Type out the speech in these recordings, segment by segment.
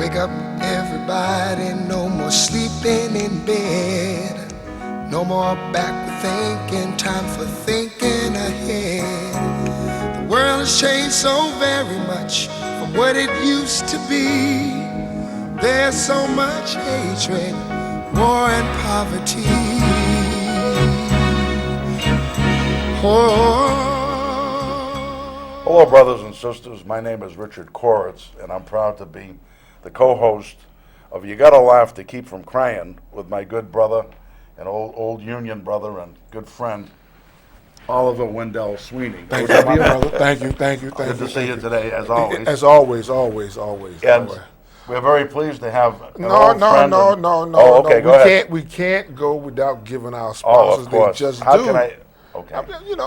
Wake up, everybody, no more sleeping in bed. No more backward thinking, time for thinking ahead. The world has changed so very much from what it used to be. There's so much hatred, war and poverty. Oh. Hello, brothers and sisters. My name is Richard Koritz, and I'm proud to be the co-host of You Gotta Laugh to Keep from Cryin' with my good brother, an old Union brother and good friend, Oliver Wendell Sweeney. Thank you, brother. Thank you. Good to see you today, as always. As always. And we're very pleased to have an No. old friend. Oh, okay, go ahead. We can't go without giving our Oh, sponsors. of course. They just How do. can I? Okay. I mean,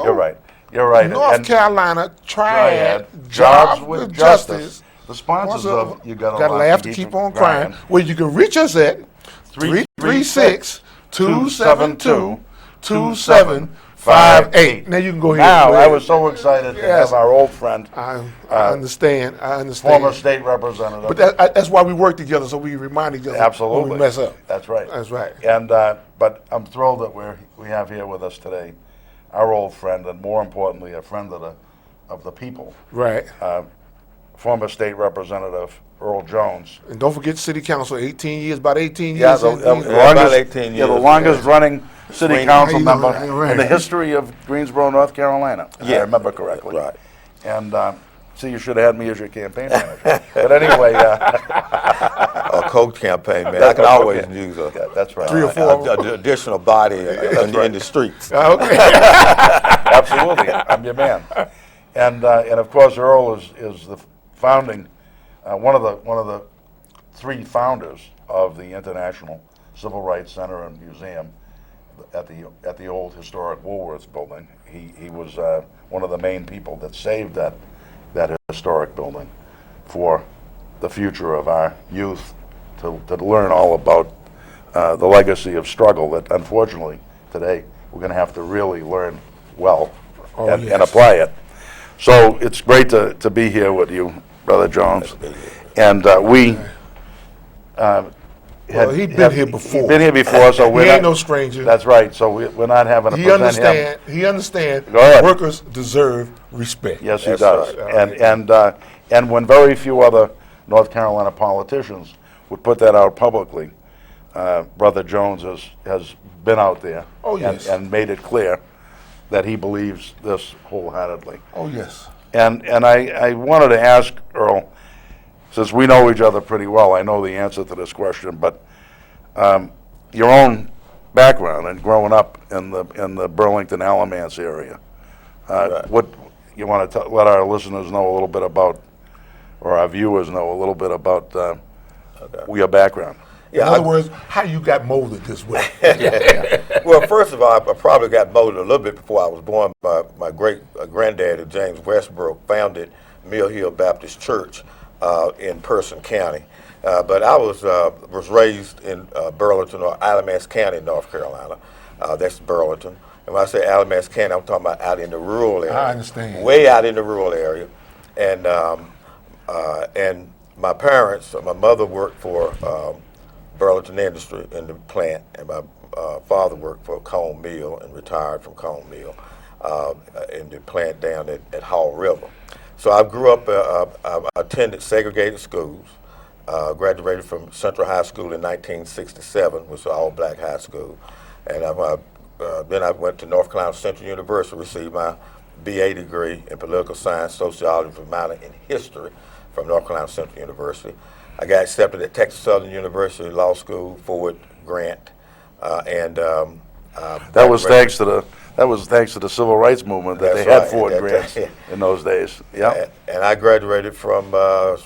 You're right. North And Carolina Cryin, Triad Jobs with Justice. The sponsors of You Gotta Laugh to Keep on Cryin', where you can reach us at 336-272-2758. Now you can go ahead. Now, I was so excited to have our old friend, I understand. former state representative. But that's why we work together, so we remind each other Absolutely. when we mess up. That's right. That's right. And but I'm thrilled that we have here with us today our old friend, and more importantly, a friend of the people. Right. Former state representative Earl Jones. And don't forget City Council, 18 years, about 18 Yeah, years. about 18 years. The longest running city council member right. in the history of Greensboro, North Carolina, if I remember correctly. Right. And see, you should have had me as your campaign manager. But anyway, A coach campaign, man. I can always use that's right. 3 or 4. additional body in the streets. Okay. Absolutely, I'm your man. And of course, Earl is the founding one of the 3 founders of the International Civil Rights Center and Museum at the old historic Woolworths building. He was one of the main people that saved that historic building for the future of our youth to learn all about the legacy of struggle that unfortunately today we're going to have to really learn well and apply it. So it's great to be here with you, Brother Jones. And He'd been here before. He'd been here before, so we're He ain't no stranger. That's right. So we're not having to present him. He understands. Go ahead. Workers deserve respect. Yes, he That's does. right. And when very few other North Carolina politicians would put that out publicly, Brother Jones has been out there and made it clear that he believes this wholeheartedly. Oh, yes. And I wanted to ask Earl, since we know each other pretty well, I know the answer to this question, but your own background and growing up in the Burlington Alamance area, what you want to let our listeners know a little bit about, or our viewers know a little bit about your background? In other words, how you got molded this way. Well, first of all, I probably got molded a little bit before I was born. My great granddaddy, James Westbrook, founded Mill Hill Baptist Church in Person County. But I was raised in Burlington, or Alamance County, North Carolina. That's Burlington. And when I say Alamance County, I'm talking about out in the rural area. I understand. Way out in the rural area. And my parents, my mother worked for Burlington Industry in the plant, and my father worked for Cone Mill and retired from Cone Mill in the plant down at Hall River. So I grew up, I attended segregated schools, graduated from Central High School in 1967, which was an all-black high school. And then I went to North Carolina Central University, received my BA degree in political science, sociology, with a minor in history from North Carolina Central University. I got accepted at Texas Southern University Law School, Ford Grant, That was thanks to the civil rights movement that they had Ford grants in those days. Yeah. And I graduated from,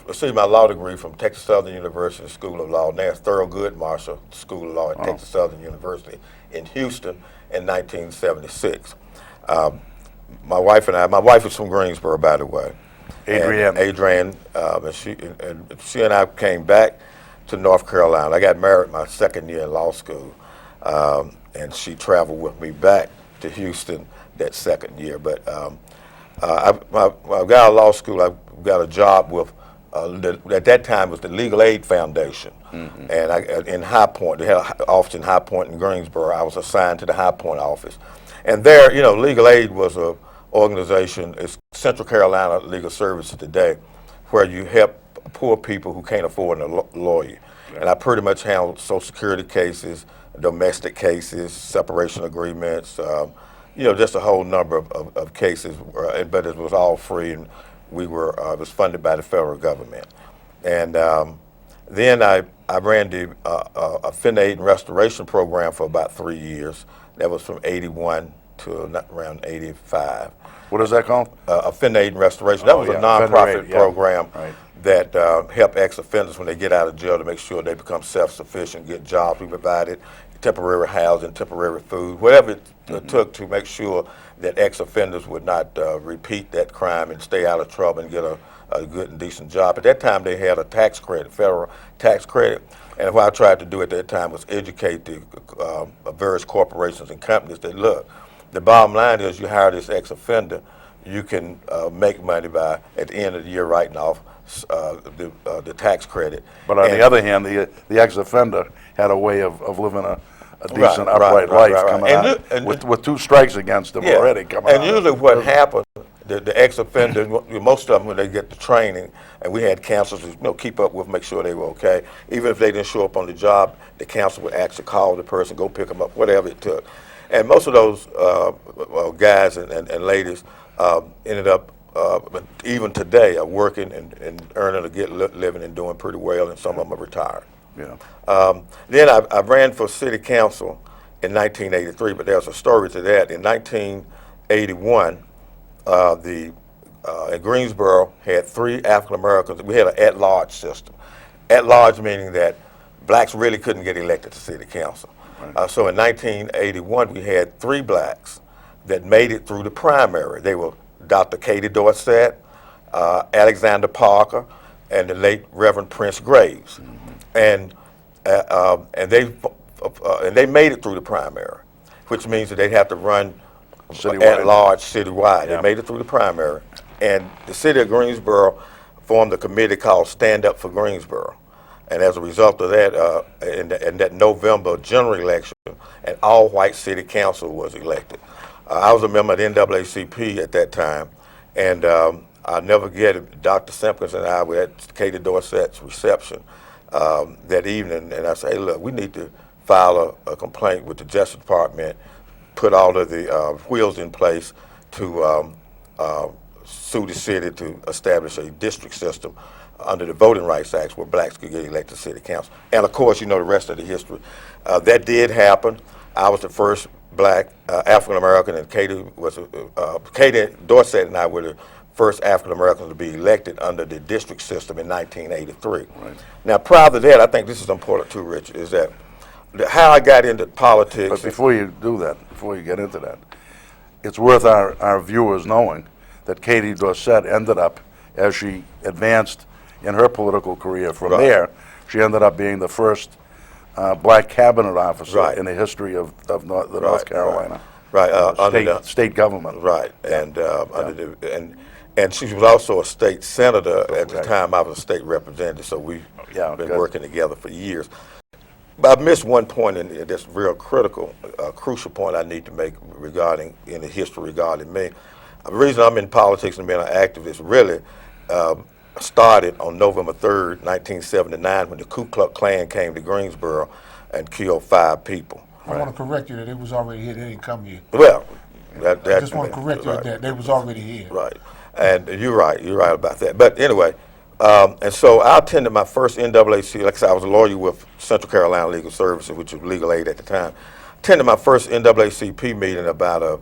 received my law degree from Texas Southern University School of Law, now it's Thurgood Marshall School of Law at Texas Southern University in Houston in 1976. My wife is from Greensboro, by the way. Adrienne, and she and I came back to North Carolina. I got married my second year in law school, and she traveled with me back to Houston that second year. But I got out of law school. I got a job with at that time was the Legal Aid Foundation, and in High Point, they had an office in High Point in Greensboro. I was assigned to the High Point office, and there, Legal Aid was a organization. It's Central Carolina Legal Services today, where you help poor people who can't afford a lawyer. And I pretty much handled Social Security cases, domestic cases, separation agreements, just a whole number of cases. But it was all free, and it was funded by the federal government. And then I ran the offender aid and restoration program for about 3 years. That was from 81 to around 85. What is that called? Offender aid and restoration. That was a nonprofit program that help ex-offenders when they get out of jail to make sure they become self-sufficient, get jobs. We provided temporary housing, temporary food, whatever it took to make sure that ex-offenders would not repeat that crime and stay out of trouble and get a good and decent job. At that time, they had a tax credit, federal tax credit. And what I tried to do at that time was educate the various corporations and companies that, look, the bottom line is you hire this ex-offender, you can make money by, at the end of the year, writing off the tax credit. But on the other hand, the ex-offender had a way of living a decent, upright life coming out, with 2 strikes against them already coming out. And usually what happened, the ex-offender, most of them, when they get the training, and we had counselors to keep up with, make sure they were okay. Even if they didn't show up on the job, the counselor would actually call the person, go pick them up, whatever it took. And most of those guys and ladies ended up, even today, are working and earning a good living and doing pretty well, and some of them are retired. Yeah. Then I ran for city council in 1983, but there's a story to that. In 1981, in Greensboro had 3 African Americans. We had an at-large system. At-large meaning that blacks really couldn't get elected to city council. So in 1981, we had 3 blacks that made it through the primary. They were Dr. Katie Dorsett, Alexander Parker, and the late Reverend Prince Graves. And they made it through the primary, which means that they'd have to run at large citywide. They made it through the primary, and the city of Greensboro formed a committee called Stand Up for Greensboro. And as a result of that, in that November general election, an all-white city council was elected. I was a member of the NAACP at that time, and I'll never forget it. Dr. Simpkins and I were at Katie Dorsett's reception that evening, and I said, hey, look, we need to file a complaint with the Justice Department, put all of the wheels in place to sue the city to establish a district system under the Voting Rights Act where blacks could get elected to city council. And of course, you know the rest of the history. That did happen. I was the first black African American, and Katie Dorsett and I were the first African Americans to be elected under the district system in 1983. Right. Now, prior to that, I think this is important too, Rich, is that how I got into politics. But before you do that, before you get into that, it's worth our viewers knowing that Katie Dorsett ended up, as she advanced in her political career from there, she ended up being the first black cabinet officer in the history of North Carolina. State government. Right, and and she was also a state senator at the time. I was a state representative, so we've been working together for years. But I missed one point in this real critical, crucial point I need to make in the history regarding me. The reason I'm in politics and being an activist really started on November 3rd, 1979, when the Ku Klux Klan came to Greensboro and killed 5 people. I want to correct you that they was already here. They didn't come here. Well, I just want to correct you that they was already here. Right, and you're right about that. But anyway, and so I attended my first NAACP. Like I said, I was a lawyer with Central Carolina Legal Services, which was legal aid at the time. Attended my first NAACP meeting about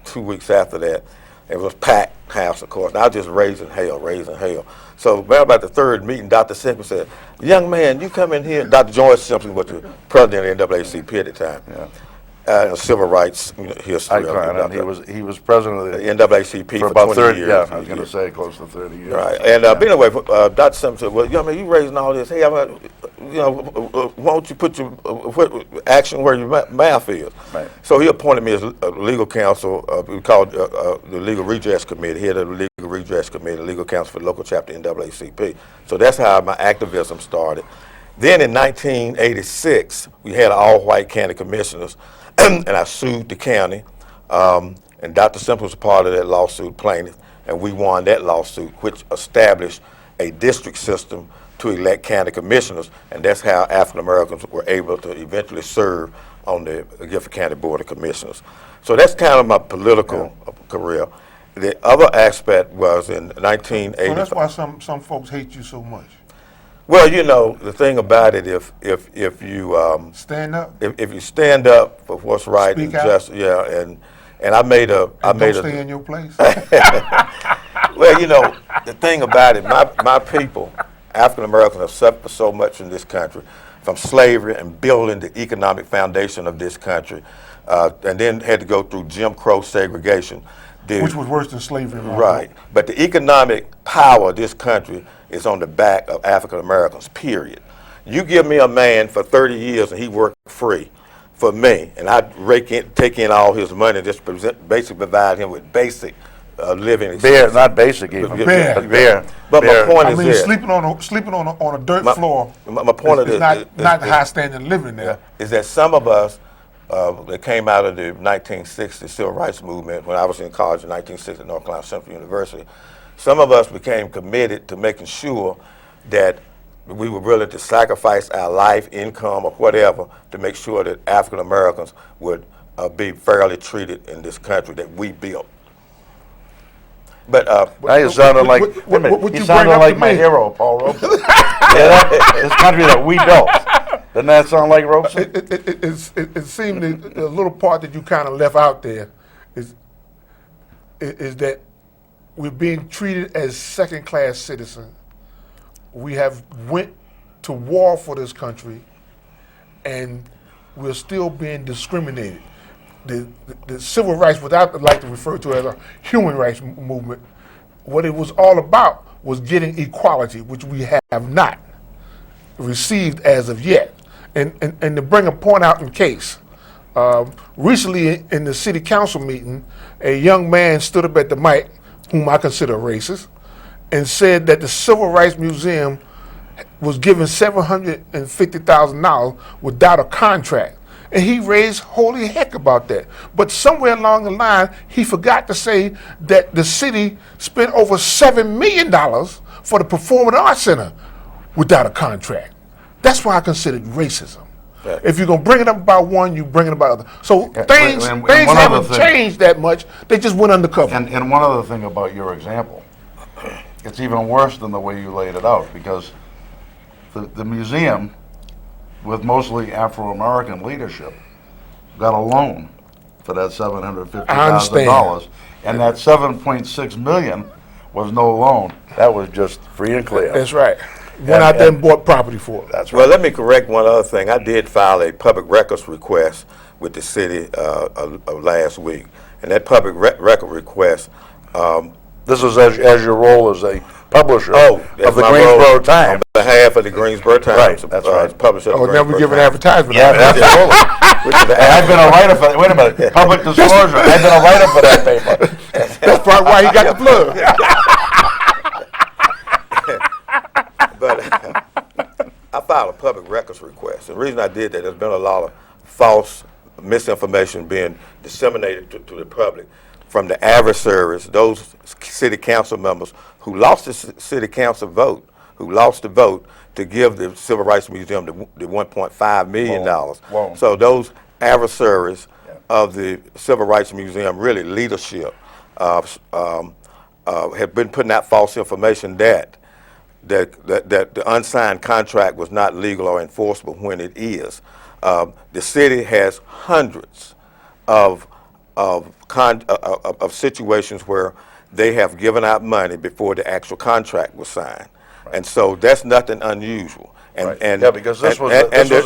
2 weeks after that. It was packed house, of course. And I was just raising hell. So about the 3rd meeting, Dr. Simpson said, young man, you come in here. Dr. George Simpson was the president of the NAACP at the time. Civil rights history. And he was president of the NAACP for about 20 years. Yeah, I was going to say close to 30 years. Right. And but anyway, Dr. Simpson said, well, young man, you raising all this. Hey, why don't you put your action where your mouth is? Right. So he appointed me as legal counsel. We called the Legal Redress Committee, head of the Legal Redress Committee, legal counsel for the local chapter NAACP. So that's how my activism started. Then in 1986, we had all-white county commissioners, and I sued the county, and Dr. Simple was a part of that lawsuit, plaintiff, and we won that lawsuit, which established a district system to elect county commissioners, and that's how African Americans were able to eventually serve on the Gifford County Board of Commissioners. So that's kind of my political career. The other aspect was in 1980. So that's why some folks hate you so much. Well, you know, the thing about it, if you stand up, if you stand up for what's right speak and out, just and I made a stay in your place. Well, you know, the thing about it, my people, African Americans, have suffered so much in this country, from slavery and building the economic foundation of this country, and then had to go through Jim Crow segregation. Which was worse than slavery. Right. But the economic power of this country is on the back of African Americans, period. You give me a man for 30 years and he worked free for me, and I take in all his money and just basically provide him with basic living. Not basic even. Bare. But my point is this. Sleeping on a dirt floor. My point is not high standard living there. Is that some of us that came out of the 1960s civil rights movement when I was in college in 1960 at North Carolina Central University, some of us became committed to making sure that we were willing to sacrifice our life, income, or whatever to make sure that African Americans would be fairly treated in this country that we built. But now you sounded like you sounded like my hero, Paul Robeson. This country that we built. Doesn't that sound like Robeson? It seemed the little part that you kind of left out there is that we're being treated as second-class citizens. We have went to war for this country, and we're still being discriminated. The civil rights, what I like to refer to as a human rights movement, what it was all about was getting equality, which we have not received as of yet. And to bring a point out in case, recently in the city council meeting, a young man stood up at the mic, whom I consider racist, and said that the Civil Rights Museum was given $750,000 without a contract. And he raised holy heck about that. But somewhere along the line, he forgot to say that the city spent over $7 million for the Performing Arts Center without a contract. That's why I consider it racism. Yeah. If you're going to bring it up about one, you bring it about other. So things haven't changed that much. They just went undercover. And one other thing about your example, it's even worse than the way you laid it out, because the museum, with mostly Afro-American leadership, got a loan for that $750,000, and that $7.6 million was no loan. That was just free and clear. That's right. Went out there and bought property for it. That's right. Well, let me correct one other thing. I did file a public records request with the city last week, and that public record request. This is as your role as a publisher of the Greensboro Times. On behalf of the Greensboro Times. Right, that's right. Publisher of now we're giving advertisement. Yeah, absolutely. I've been a writer for, wait a minute, public disclosure, I've been a writer for that paper. That's probably why he got the plug. But I filed a public records request. The reason I did that, there's been a lot of false misinformation being disseminated to the public from the adversaries, those city council members who lost the city council vote, who lost the vote to give the Civil Rights Museum the $1.5 million. So those adversaries of the Civil Rights Museum, really leadership, have been putting out false information that the unsigned contract was not legal or enforceable when it is. The city has hundreds of situations where they have given out money before the actual contract was signed, and so that's nothing unusual. And because this was a case where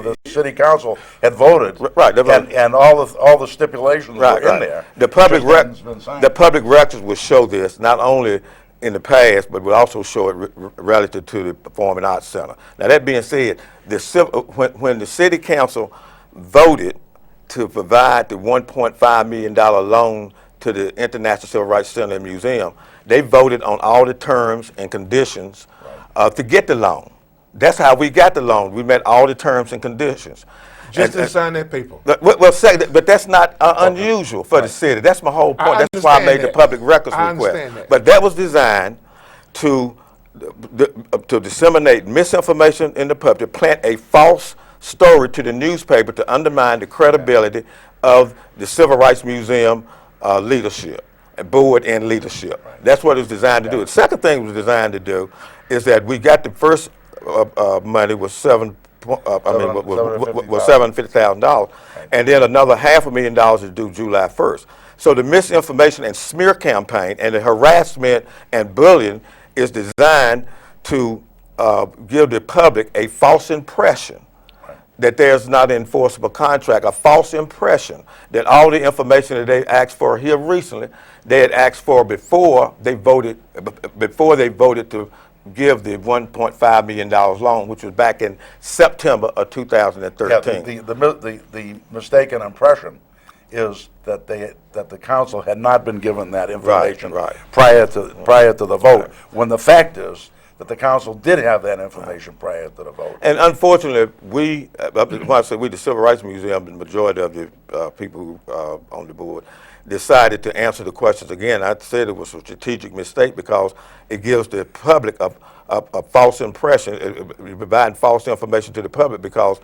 the city council had voted, and all the stipulations were in there. The public records will show this not only in the past, but will also show it relative to the Performing Arts Center. Now, that being said, when the city council voted to provide the $1.5 million loan to the International Civil Rights Center and Museum, they voted on all the terms and conditions to get the loan. That's how we got the loan. We met all the terms and conditions. Just to sign that paper. Well, say that, but that's not unusual for the city. That's my whole point. That's why I made the public records request. But that was designed to disseminate misinformation in the public, to plant a false story to the newspaper to undermine the credibility of the Civil Rights Museum leadership, and board and leadership. That's what it was designed to do. The second thing it was designed to do is that we got the first money was $750,000, and then another $500,000 is due July 1st. So the misinformation and smear campaign and the harassment and bullying is designed to give the public a false impression that there's not an enforceable contract, a false impression that all the information that they asked for here recently, they had asked for before they voted to give the $1.5 million loan, which was back in September of 2013. Yeah, the mistaken impression is that the council had not been given that information prior to the vote, when the fact is that the council did have that information prior to the vote. And unfortunately, when I say we, the Civil Rights Museum, the majority of the people who on the board, decided to answer the questions again. I said it was a strategic mistake because it gives the public a false impression, providing false information to the public, because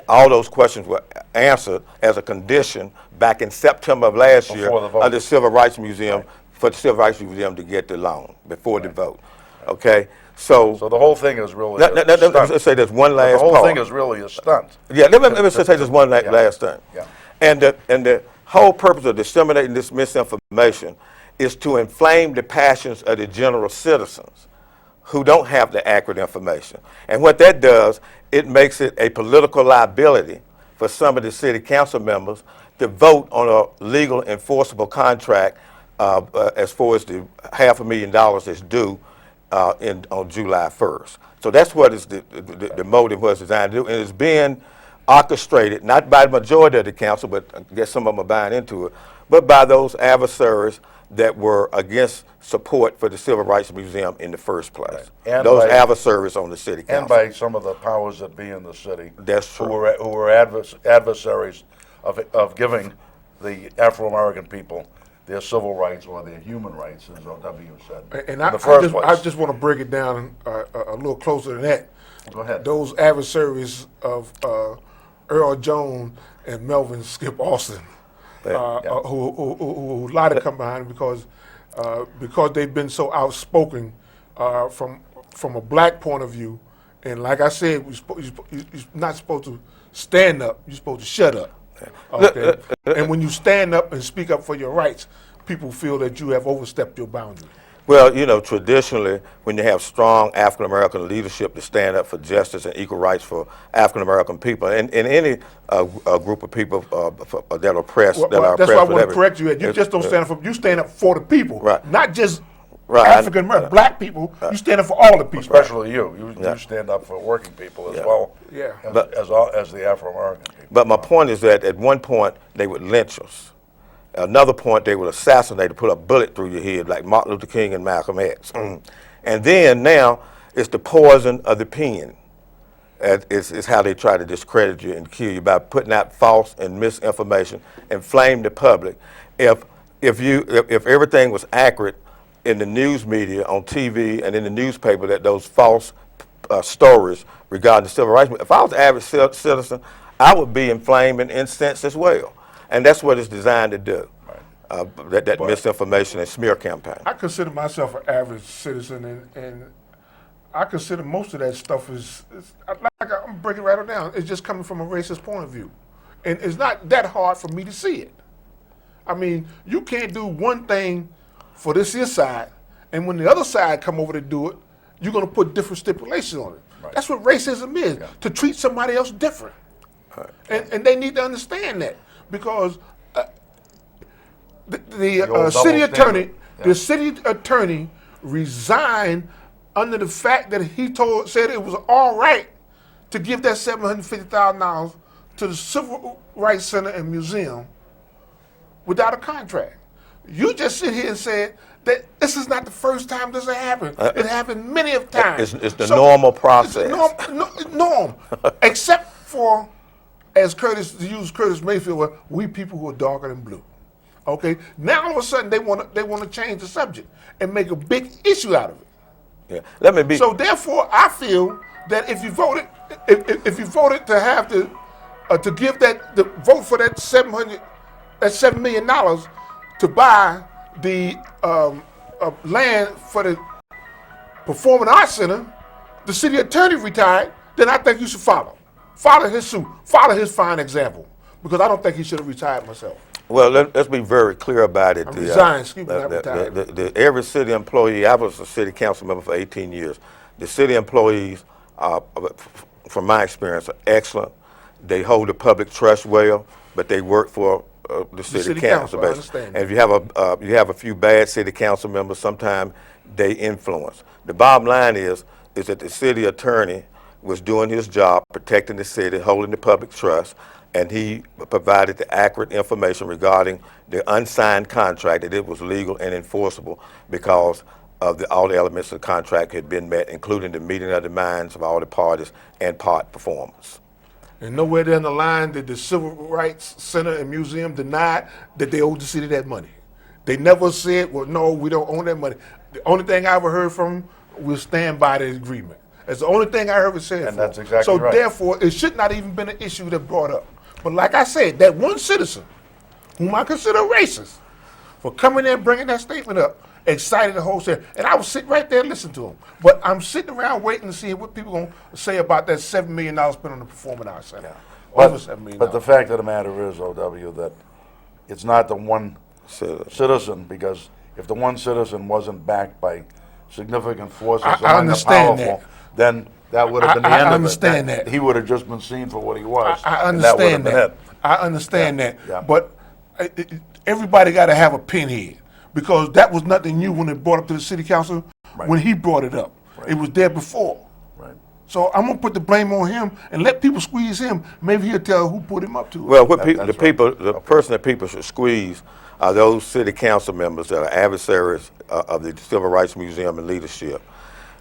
all those questions were answered as a condition back in September of last year of the Civil Rights Museum, for the Civil Rights Museum to get the loan before the vote. Okay? So the whole thing is really let's say there's one last part. The whole thing is really a stunt. Yeah, let me say there's one last thing. Yeah. And the whole purpose of disseminating this misinformation is to inflame the passions of the general citizens who don't have the accurate information. And what that does, it makes it a political liability for some of the city council members to vote on a legal enforceable contract as far as the $500,000 that's due on July 1st. So that's what is the motive was designed to do, and it's being orchestrated not by the majority of the council, but I guess some of them are buying into it, but by those adversaries that were against support for the Civil Rights Museum in the first place. And those adversaries on the city council. And by some of the powers that be in the city. That's true. Who were adversaries of giving the Afro-American people their civil rights or their human rights, as O.W. said. And I just want to break it down a little closer than that. Go ahead. Those adversaries of Earl Jones and Melvin Skip Austin, who lie to come behind because they've been so outspoken from a black point of view. And like I said, you're not supposed to stand up. You're supposed to shut up. Okay? And when you stand up and speak up for your rights, people feel that you have overstepped your boundary. Well, you know, traditionally, when you have strong African-American leadership to stand up for justice and equal rights for African-American people, and any group of people that are oppressed, that's why I want to correct you. You just don't stand up for, you stand up for the people, not just African-American, black people. You stand up for all the people. Especially you stand up for working people as well as the Afro-American people. But my point is that at one point, they would lynch us. Another point, they would assassinate, put a bullet through your head, like Martin Luther King and Malcolm X. And then now, it's the poison of the pen. It's how they try to discredit you and kill you by putting out false and misinformation, inflame the public. If everything was accurate in the news media, on TV, and in the newspaper, that those false stories regarding the civil rights, if I was an average citizen, I would be inflamed and incensed as well. And that's what it's designed to do, that misinformation and smear campaign. I consider myself an average citizen, and I consider most of that stuff is I'm breaking it right down. It's just coming from a racist point of view. And it's not that hard for me to see it. I mean, you can't do one thing for this here side, and when the other side come over to do it, you're going to put different stipulations on it. That's what racism is, to treat somebody else different. And they need to understand that. Because the city attorney resigned under the fact that he said it was all right to give that $750,000 to the Civil Rights Center and Museum without a contract. You just sit here and said that this is not the first time this has happened. It happened many of times. It's the normal process. It's norm, except for, as Curtis, to use Curtis Mayfield, we people who are darker than blue. Okay, now all of a sudden they want to change the subject and make a big issue out of it. Yeah. Let me be. So therefore, I feel that if you voted, if you voted to have to give the vote for that $7 million to buy the land for the Performing Arts Center, the city attorney retired, then I think you should follow his suit, follow his fine example, because I don't think he should have retired myself. Well, let's be very clear about it. Resigned, excuse me, not retired. Every city employee, I was a city council member for 18 years. The city employees, from my experience, are excellent. They hold the public trust well, but they work for the city council. I understand. And if you have a few bad city council members, sometimes they influence. The bottom line is that the city attorney was doing his job, protecting the city, holding the public trust, and he provided the accurate information regarding the unsigned contract, that it was legal and enforceable because of all the elements of the contract had been met, including the meeting of the minds of all the parties and part performance. And nowhere down the line did the Civil Rights Center and Museum deny that they owed the city that money. They never said, well, no, we don't own that money. The only thing I ever heard from will stand by the agreement. That's the only thing I ever said. And that's exactly right. So therefore, it should not even been an issue that brought up. But like I said, that one citizen, whom I consider racist, for coming in and bringing that statement up, excited the whole city. And I was sitting right there and listening to him. But I'm sitting around waiting to see what people going to say about that $7 million spent on the Performing Arts Center. Over $7 million. But the fact of the matter is, O.W., that it's not the one citizen, because if the one citizen wasn't backed by significant forces among the powerful, then that would have been the end of it. I understand that. He would have just been seen for what he was. I understand that. I understand that. Yeah. But everybody got to have a pinhead, because that was nothing new when it brought up to the city council when he brought it up. It was there before. Right. So I'm gonna put the blame on him and let people squeeze him. Maybe he'll tell who put him up to it. Well, the person that people should squeeze are those city council members that are adversaries of the Civil Rights Museum and leadership,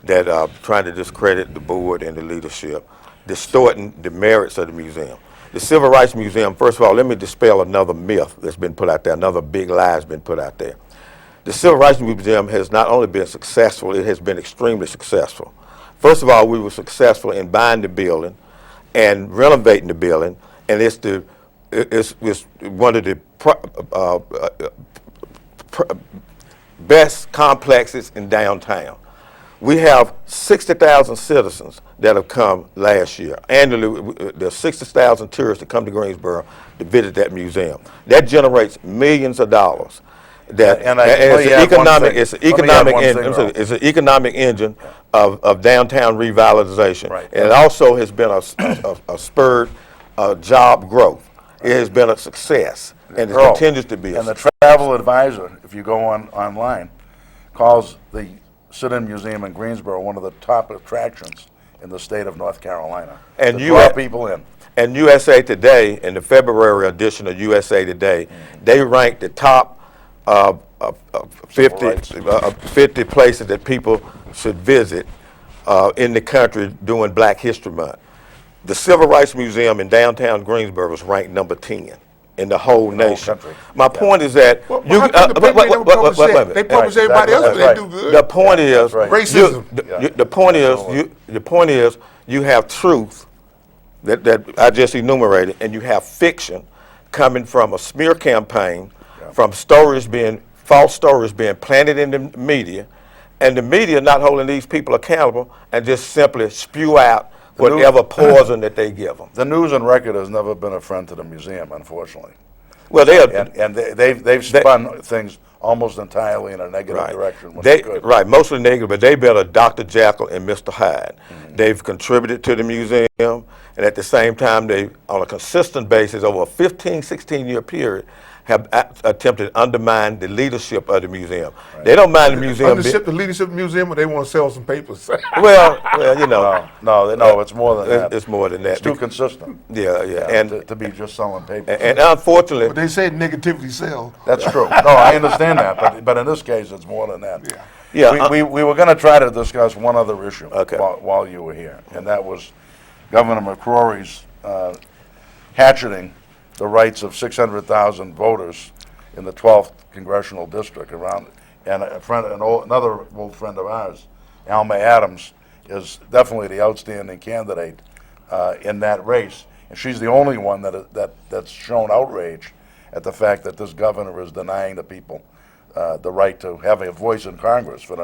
that are trying to discredit the board and the leadership, distorting the merits of the museum. The Civil Rights Museum, first of all, let me dispel another myth that's been put out there, another big lie has been put out there. The Civil Rights Museum has not only been successful, it has been extremely successful. First of all, we were successful in buying the building and renovating the building, and it's one of the best complexes in downtown. We have 60,000 citizens that have come last year. Annually, there's 60,000 tourists that come to Greensboro to visit that museum. That generates millions of dollars. It's an economic engine of downtown revitalization. Right. And it also has been a spurred job growth. It has been a success, and it continues to be. And the travel advisor, if you go online, calls the Sit-In Museum in Greensboro one of the top attractions in the state of North Carolina. And to draw people in. And USA Today, in the February edition of USA Today, they ranked the top 50 places that people should visit in the country during Black History Month. The Civil Rights Museum in downtown Greensboro was ranked number 10 in the whole nation. My point is that they publish everybody else, but they do good. The point is racism. The point is you have truth that I just enumerated, and you have fiction coming from a smear campaign, from false stories being planted in the media, and the media not holding these people accountable and just simply spew out whatever poison that they give them. The News and Record has never been a friend to the museum, unfortunately. Well, they've spun things almost entirely in a negative direction. Mostly negative, but they've been a Dr. Jekyll and Mr. Hyde. They've contributed to the museum, and at the same time, they, on a consistent basis, over a 15, 16-year period, have attempted to undermine the leadership of the museum. They don't mind the museum. Undership the leadership museum, or they want to sell some papers. Well, you know. No, it's more than that. It's more than that. It's too consistent. Yeah. And to be just selling papers. and unfortunately, But they say negativity sells. That's true. No, I understand that, but in this case, it's more than that. Yeah. We were going to try to discuss one other issue Okay. while you were here, and that was Governor McCrory's hatcheting the rights of 600,000 voters in the 12th congressional district around, and another old friend of ours, Alma Adams, is definitely the outstanding candidate in that race, and she's the only one that's shown outrage at the fact that this governor is denying the people the right to have a voice in Congress for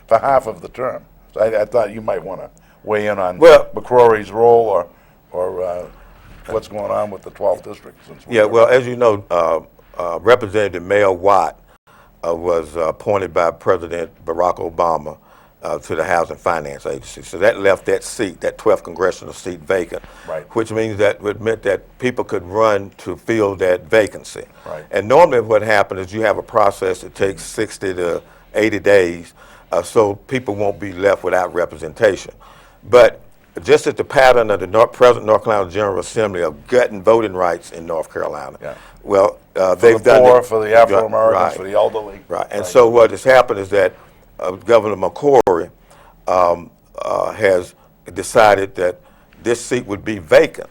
half of the term. So I thought you might want to weigh in on McCrory's role or what's going on with the 12th district. As you know, Representative Mel Watt was appointed by President Barack Obama to the Housing Finance Agency. So that left that seat, that 12th congressional seat, vacant, right. Which means that it meant that people could run to fill that vacancy. Right. And normally what happens is you have a process that takes 60 to 80 days, so people won't be left without representation. But just as the pattern of the present North Carolina General Assembly of gutting voting rights in North Carolina, they've done it for the Afro-Americans, for the elderly. Right, and so what has happened is that Governor McCrory has decided that this seat would be vacant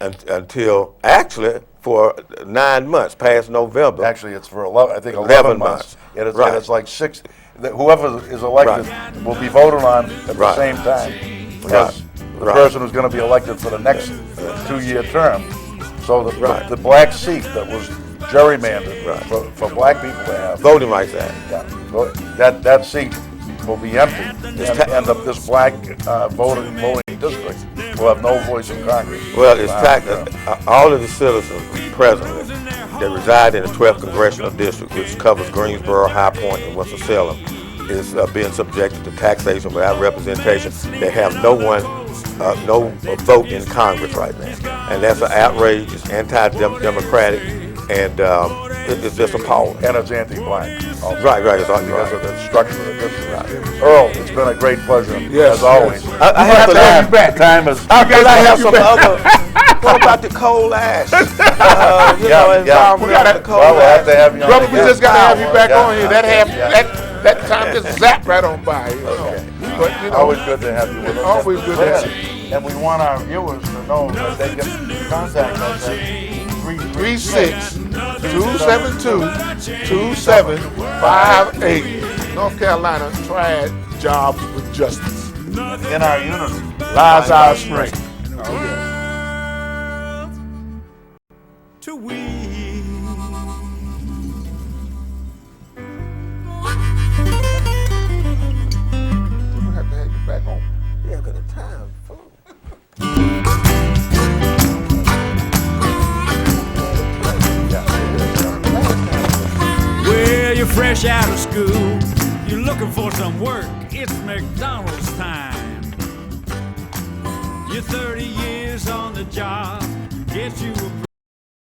until, actually, for 9 months, past November. Actually, it's for 11 months. It's like six. Whoever is elected will be voted on at the same time as the person who's going to be elected for the next 2-year term. So the black seat that was gerrymandered for black people to have voting rights act. That seat will be empty, and this black voting district will have no voice in Congress. Well, it's all of the citizens presently that reside in the 12th congressional district, which covers Greensboro, High Point, and Winston-Salem, is being subjected to taxation without representation. They have no vote in Congress right now, and that's an outrage. It's anti-democratic, and it's just appalling. And it's anti-black. Right. Because of the structure of the district. Earl, it's been a great pleasure, as always. I have to have you back. Time is. I have some other. What about the coal ash? We have to have you on Brother, we again. just got to have you back on here. That time just zapped right on by. But, always good to have you with us. Always good to have you. And we want our viewers to know that they can contact us at 362-272-2758. North Carolina triad jobs with justice. In our unity lies our strength. To we. We'll have to have you back on. Yeah, because the time flew. Well, you're fresh out of school. You're looking for some work. It's McDonald's time. You're 30 years on the job. Get you a